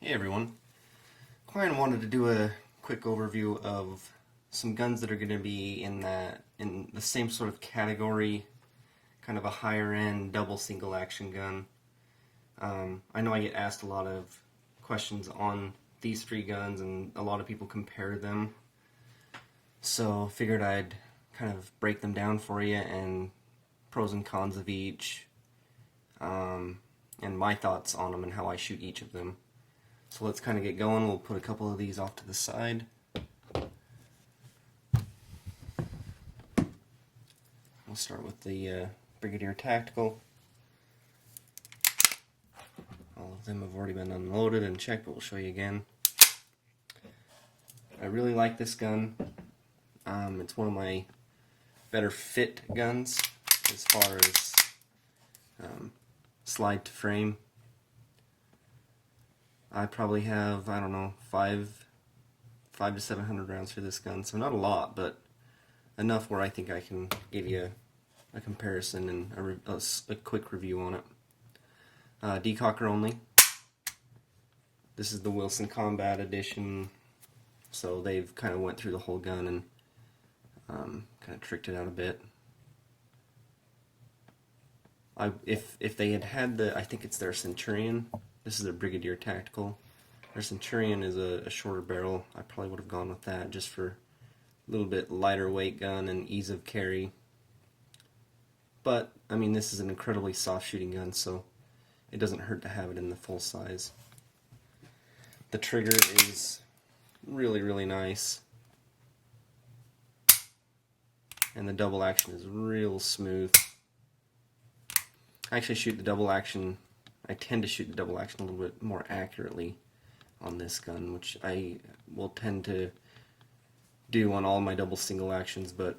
Hey everyone. Kind of wanted to do a quick overview of some guns that are going to be in the same sort of category, kind of a higher end double single action gun. I know I get asked a lot of questions on these three guns, and a lot of people compare them. So figured I'd kind of break them down for you and pros and cons of each, and my thoughts on them and how I shoot each of them. So let's kind of get going. We'll put a couple of these off to the side. We'll start with the Brigadier Tactical. All of them have already been unloaded and checked, but we'll show you again. I really like this gun. It's one of my better fit guns as far as slide to frame. I probably have, I don't know, 500 to 700 rounds for this gun, so not a lot, but enough where I think I can give you a comparison and a quick review on it. Decocker only. This is the Wilson Combat Edition, so they've kind of went through the whole gun and kind of tricked it out a bit. If they had the, I think it's their Centurion. This is their Brigadier Tactical. Their Centurion is a shorter barrel. I probably would have gone with that just for a little bit lighter weight gun and ease of carry. But, I mean, this is an incredibly soft shooting gun, so it doesn't hurt to have it in the full size. The trigger is really, really nice. And the double action is real smooth. I actually shoot the double action, I tend to shoot the double action a little bit more accurately on this gun, which I will tend to do on all my double single actions, but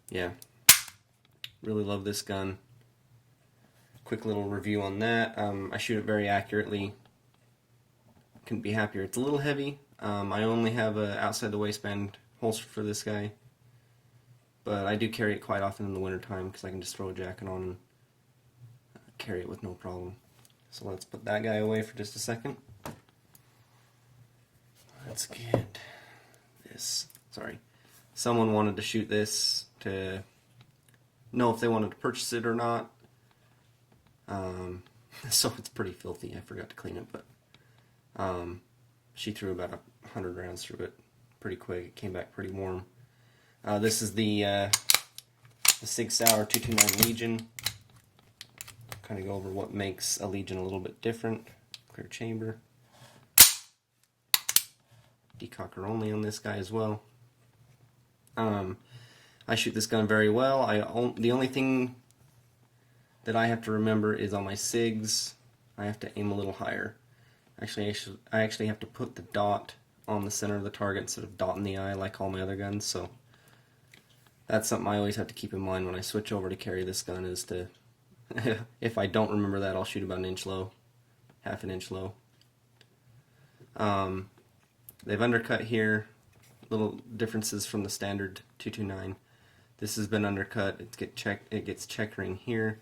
yeah, really love this gun. Quick little review on that. I shoot it very accurately. Couldn't be happier. It's a little heavy. I only have a outside the waistband holster for this guy, but I do carry it quite often in the wintertime because I can just throw a jacket on and carry it with no problem. So let's put that guy away for just a second. Let's get this. Sorry. Someone wanted to shoot this to know if they wanted to purchase it or not. So it's pretty filthy. I forgot to clean it, but she threw about 100 rounds through it pretty quick. It came back pretty warm. This is the Sig Sauer 229 Legion. Kind of go over what makes a Legion a little bit different. Clear chamber. Decocker only on this guy as well. I shoot this gun very well. The only thing that I have to remember is on my SIGs, I have to aim a little higher. Actually, I actually have to put the dot on the center of the target instead of dotting the eye like all my other guns, so that's something I always have to keep in mind when I switch over to carry this gun, is to if I don't remember that, I'll shoot about an inch low, half an inch low. They've undercut here, little differences from the standard 229. This has been undercut. It gets checkering here.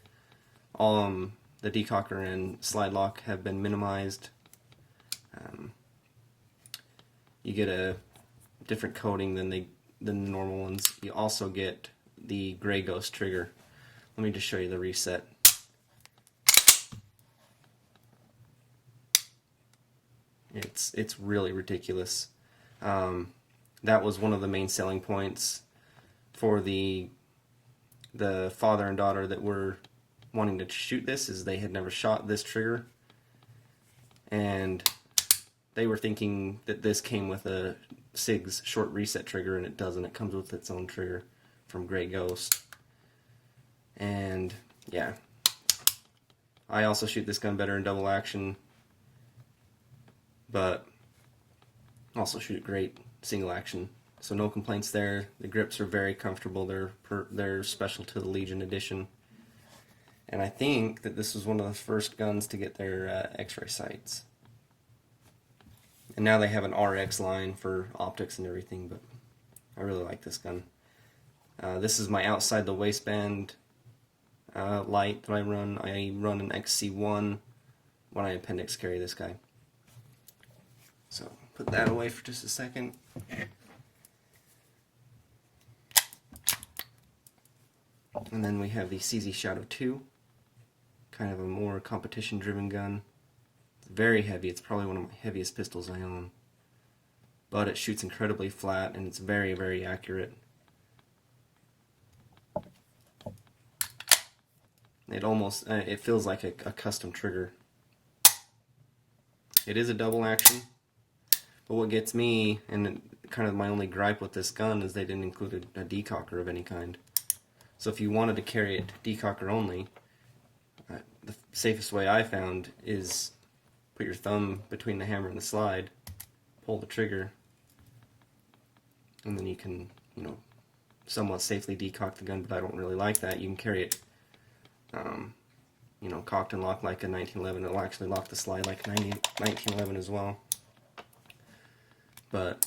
The decocker and slide lock have been minimized. You get a different coating than the normal ones. You also get the gray ghost trigger. Let me just show you the reset. It's really ridiculous. That was one of the main selling points for the father and daughter that were wanting to shoot this, is they had never shot this trigger, and they were thinking that this came with a SIG's short reset trigger, and it doesn't. It comes with its own trigger from Grey Ghost. And yeah, I also shoot this gun better in double action, but also shoot it great single action. So no complaints there. The grips are very comfortable. They're special to the Legion edition. And I think that this was one of the first guns to get their X-ray sights. And now they have an RX line for optics and everything, but I really like this gun. This is my outside the waistband light that I run. I run an XC1 when I appendix carry this guy. So put that away for just a second. And then we have the CZ Shadow 2, kind of a more competition-driven gun. It's very heavy. It's probably one of my heaviest pistols I own. But it shoots incredibly flat, and it's very, very accurate. It almost, it feels like a custom trigger. It is a double action, but what gets me, and kind of my only gripe with this gun, is they didn't include a decocker of any kind. So if you wanted to carry it decocker only, the safest way I found is put your thumb between the hammer and the slide, pull the trigger, and then you can, you know, somewhat safely decock the gun, but I don't really like that. You can carry it, you know, cocked and locked like a 1911. It'll actually lock the slide like 1911 as well. But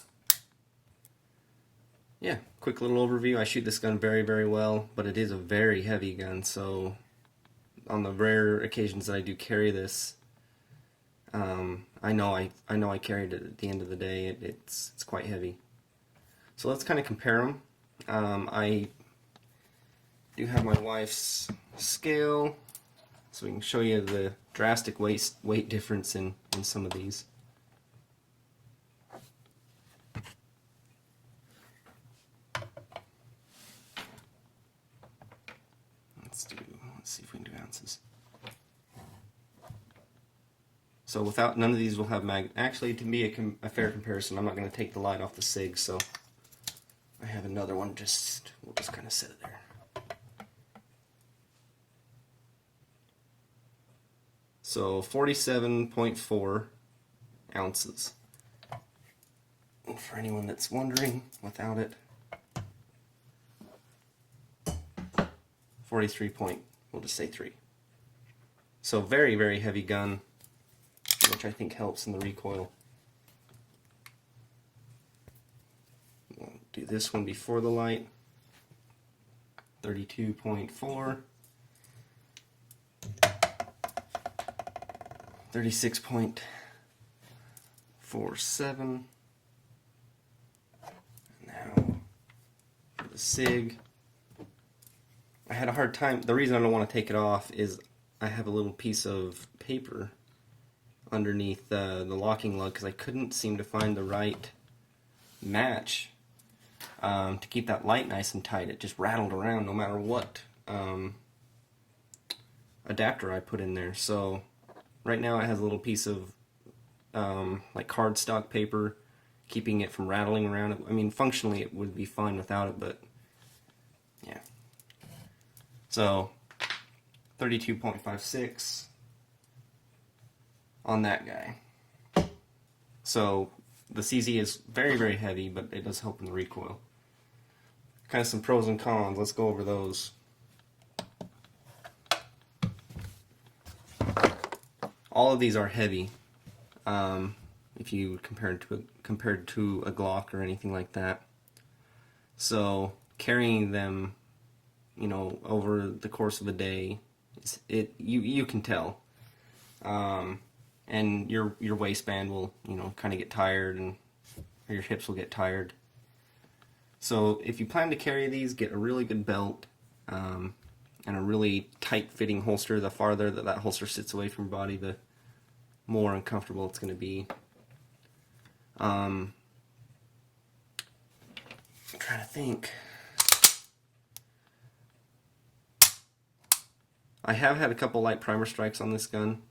yeah, quick little overview. I shoot this gun very, very well, but it is a very heavy gun, so on the rare occasions that I do carry this, I know I carried it at the end of the day. It's quite heavy. So let's kind of compare them. I do have my wife's scale, so we can show you the drastic weight difference in some of these. Let's see if we can do ounces. So without, none of these will have actually, to be a fair comparison, I'm not going to take the light off the Sig, so I have another one, we'll just kind of set it there. So 47.4 ounces. And for anyone that's wondering, without it, 43 point, we'll just say 3. So very, very heavy gun, which I think helps in the recoil. We'll do this one before the light. 32.4. 36.47. Now for the Sig. I had a hard time. The reason I don't want to take it off is I have a little piece of paper underneath the locking lug because I couldn't seem to find the right match to keep that light nice and tight. It just rattled around no matter what adapter I put in there. So right now it has a little piece of like cardstock paper keeping it from rattling around. I mean, functionally it would be fine without it, but yeah. So 32.56 on that guy. So the CZ is very, very heavy, but it does help in the recoil. Kind of some pros and cons. Let's go over those. All of these are heavy. If you compare it compared to a Glock or anything like that. So carrying them, you know, over the course of a day, you can tell, and your waistband will, you know, kind of get tired, and or your hips will get tired. So if you plan to carry these, get a really good belt and a really tight-fitting holster. The farther that holster sits away from your body, the more uncomfortable it's going to be. I'm trying to think. I have had a couple light primer strikes on this gun,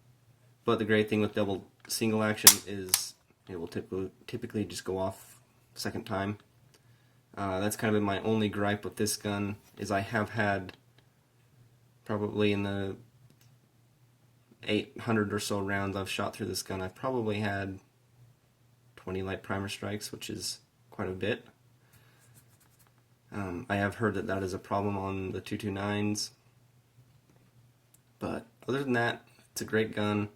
but the great thing with double single action is it will typically just go off second time. That's kind of been my only gripe with this gun, is I have had probably in the 800 or so rounds I've shot through this gun, I've probably had 20 light primer strikes, which is quite a bit. I have heard that is a problem on the 229s. But other than that, it's a great gun.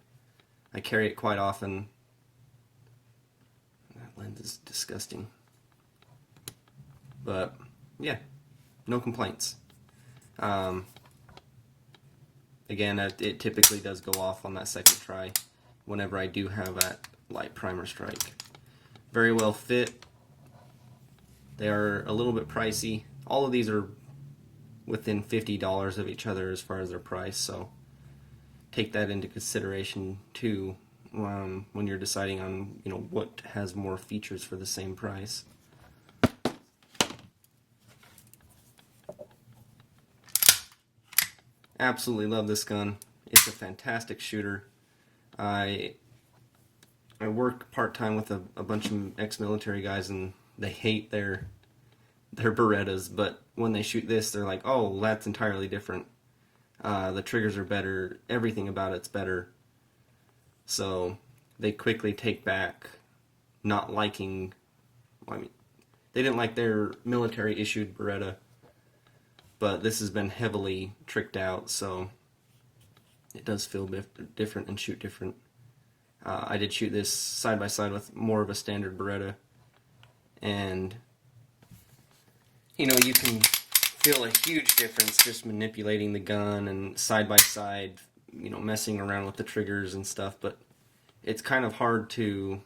I carry it quite often. That lens is disgusting. But yeah, no complaints. again, it typically does go off on that second try whenever I do have that light primer strike. Very well fit. They are a little bit pricey. All of these are within $50 of each other as far as their price, so take that into consideration too when you're deciding on what has more features for the same price. Absolutely love this gun. It's a fantastic shooter. I work part-time with a bunch of ex-military guys, and they hate their Berettas, but when they shoot this, they're like, oh, that's entirely different. The triggers are better. Everything about it's better. So they quickly take back not liking, I mean, they didn't like their military-issued Beretta, but this has been heavily tricked out, so it does feel different and shoot different. I did shoot this side by side with more of a standard Beretta, and you can feel a huge difference just manipulating the gun and side by side, messing around with the triggers and stuff, but it's kind of hard to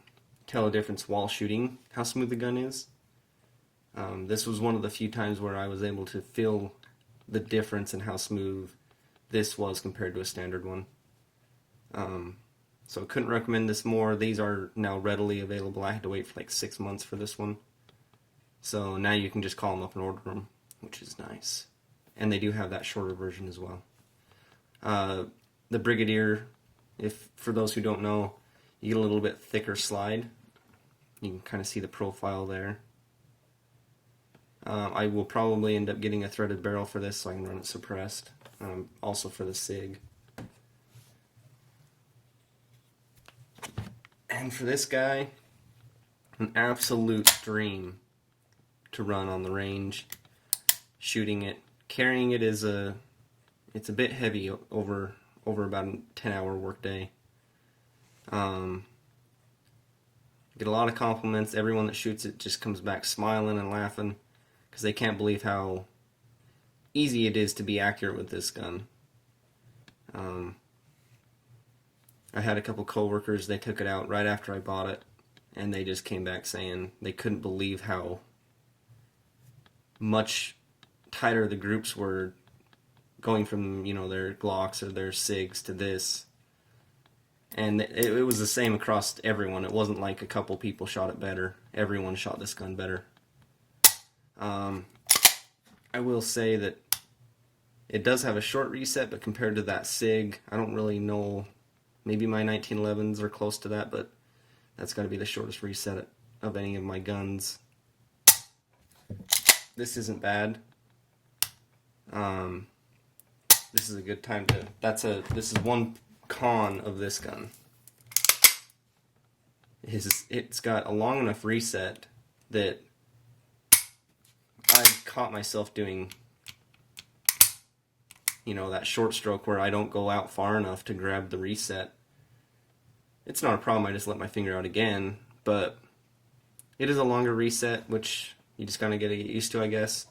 tell a difference while shooting how smooth the gun is. This was one of the few times where I was able to feel the difference in how smooth this was compared to a standard one. So couldn't recommend this more. These are now readily available. I had to wait for like 6 months for this one. So now you can just call them up and order them, which is nice. And they do have that shorter version as well. The Brigadier, for those who don't know, you get a little bit thicker slide. You can kind of see the profile there. I will probably end up getting a threaded barrel for this so I can run it suppressed. Also for the Sig. And for this guy, an absolute dream to run on the range. Shooting it, carrying it it's a bit heavy over about a 10-hour workday. Get a lot of compliments. Everyone that shoots it just comes back smiling and laughing because they can't believe how easy it is to be accurate with this gun. I had a couple coworkers, they took it out right after I bought it, and they just came back saying they couldn't believe how much tighter the groups were going from, their Glocks or their Sigs to this. And it was the same across everyone. It wasn't like a couple people shot it better. Everyone shot this gun better. I will say that it does have a short reset, but compared to that Sig, I don't really know. Maybe my 1911s are close to that, but that's got to be the shortest reset of any of my guns. This isn't bad. This is a good time to. This is one con of this gun. It's got a long enough reset that I caught myself doing, that short stroke where I don't go out far enough to grab the reset. It's not a problem, I just let my finger out again, but it is a longer reset, which you just kind of get used to, I guess.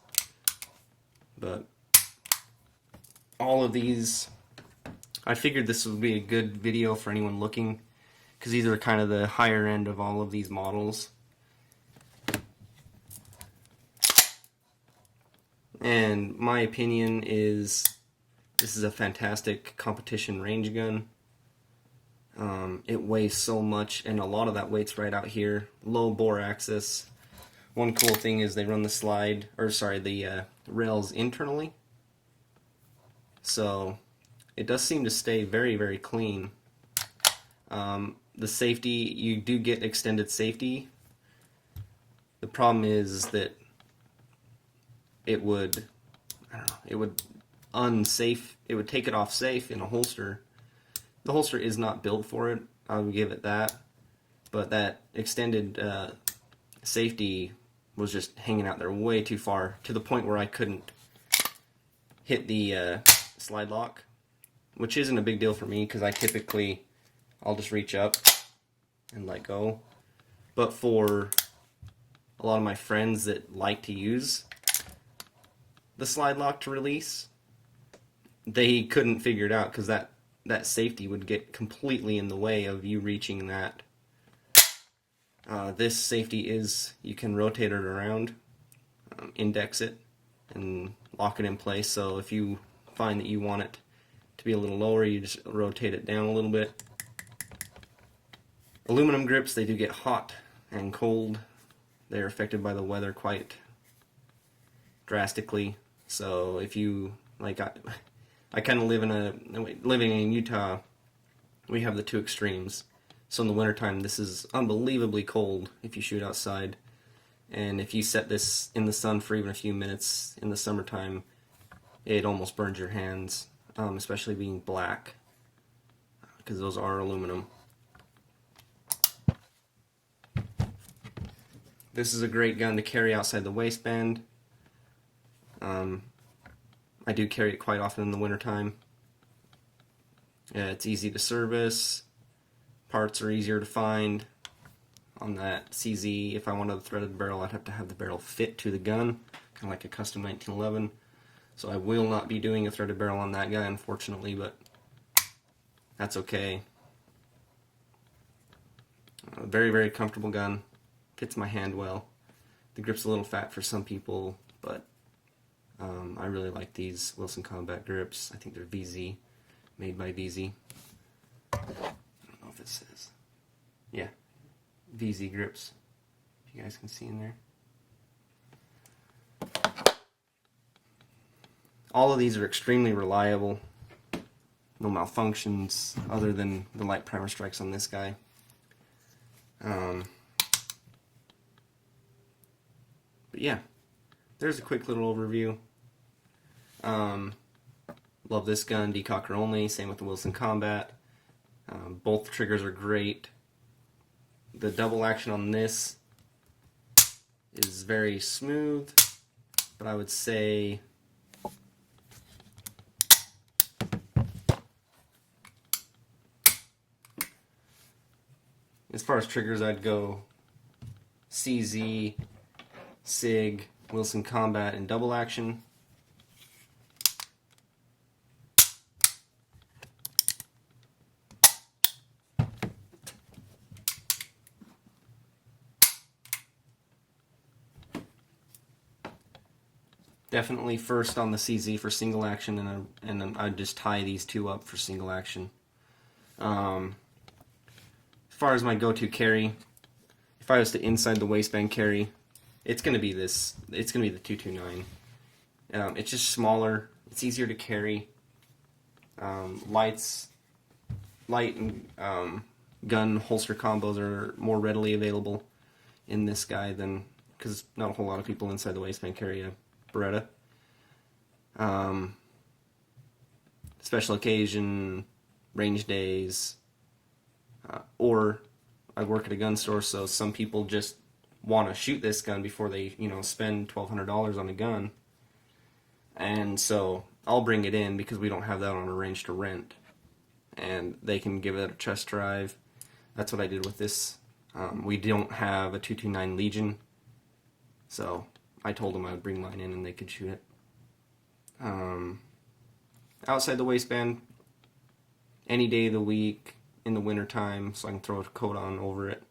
But all of these, I figured this would be a good video for anyone looking, because these are kind of the higher end of all of these models. And my opinion is this is a fantastic competition range gun. It weighs so much, and a lot of that weight's right out here. Low bore axis. One cool thing is they run the rails internally. So it does seem to stay very, very clean. The safety, you do get extended safety. The problem is that it would take it off safe in a holster. The holster is not built for it, I would give it that. But that extended safety was just hanging out there way too far, to the point where I couldn't hit the slide lock, which isn't a big deal for me because I'll just reach up and let go. But for a lot of my friends that like to use the slide lock to release, they couldn't figure it out because that safety would get completely in the way of you reaching that. This safety is, you can rotate it around, index it, and lock it in place. So if you find that you want it to be a little lower, you just rotate it down a little bit. Aluminum grips, they do get hot and cold. They're affected by the weather quite drastically. So if you, like, I kind of living in Utah, we have the two extremes. So in the wintertime, this is unbelievably cold if you shoot outside. And if you set this in the sun for even a few minutes in the summertime, it almost burns your hands, especially being black, because those are aluminum. This is a great gun to carry outside the waistband. I do carry it quite often in the wintertime. It's easy to service. Parts are easier to find. On that CZ, if I wanted a threaded barrel, I'd have to have the barrel fit to the gun, kind of like a custom 1911. So I will not be doing a threaded barrel on that guy, unfortunately, but that's okay. Very, very comfortable gun. Fits my hand well. The grip's a little fat for some people, but I really like these Wilson Combat grips. I think they're VZ, made by VZ. I don't know if it says. Yeah, VZ grips. If you guys can see in there. All of these are extremely reliable. No malfunctions other than the light primer strikes on this guy. But yeah, there's a quick little overview. Love this gun, decocker only, same with the Wilson Combat. Both triggers are great. The double action on this is very smooth, but I would say as far as triggers, I'd go CZ, Sig, Wilson Combat, and double action. Definitely first on the CZ for single action, and then I'd just tie these two up for single action. As far as my go-to carry, if I was to inside the waistband carry, it's going to be this. It's going to be the 229. It's just smaller. It's easier to carry. Light and gun holster combos are more readily available in this guy than, because not a whole lot of people inside the waistband carry a Beretta. Special occasion, range days, or I work at a gun store, so some people just want to shoot this gun before they, spend $1,200 on a gun. And so I'll bring it in because we don't have that on a range to rent. And they can give it a test drive. That's what I did with this. We don't have a 229 Legion, so I told them I would bring mine in and they could shoot it. Outside the waistband, any day of the week, in the wintertime, so I can throw a coat on over it.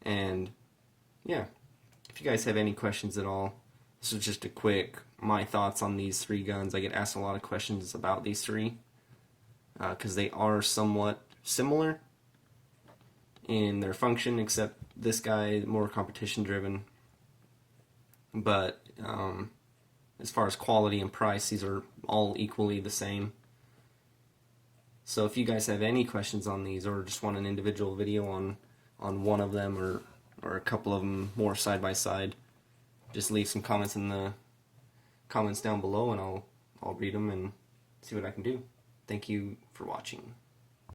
And yeah, if you guys have any questions at all, this is just a quick, my thoughts on these three guns. I get asked a lot of questions about these three, because they are somewhat similar in their function, except this guy more competition driven. But as far as quality and price, these are all equally the same. So if you guys have any questions on these, or just want an individual video on one of them, or a couple of them more side by side, just leave some comments in the comments down below, and I'll read them and see what I can do. Thank you for watching.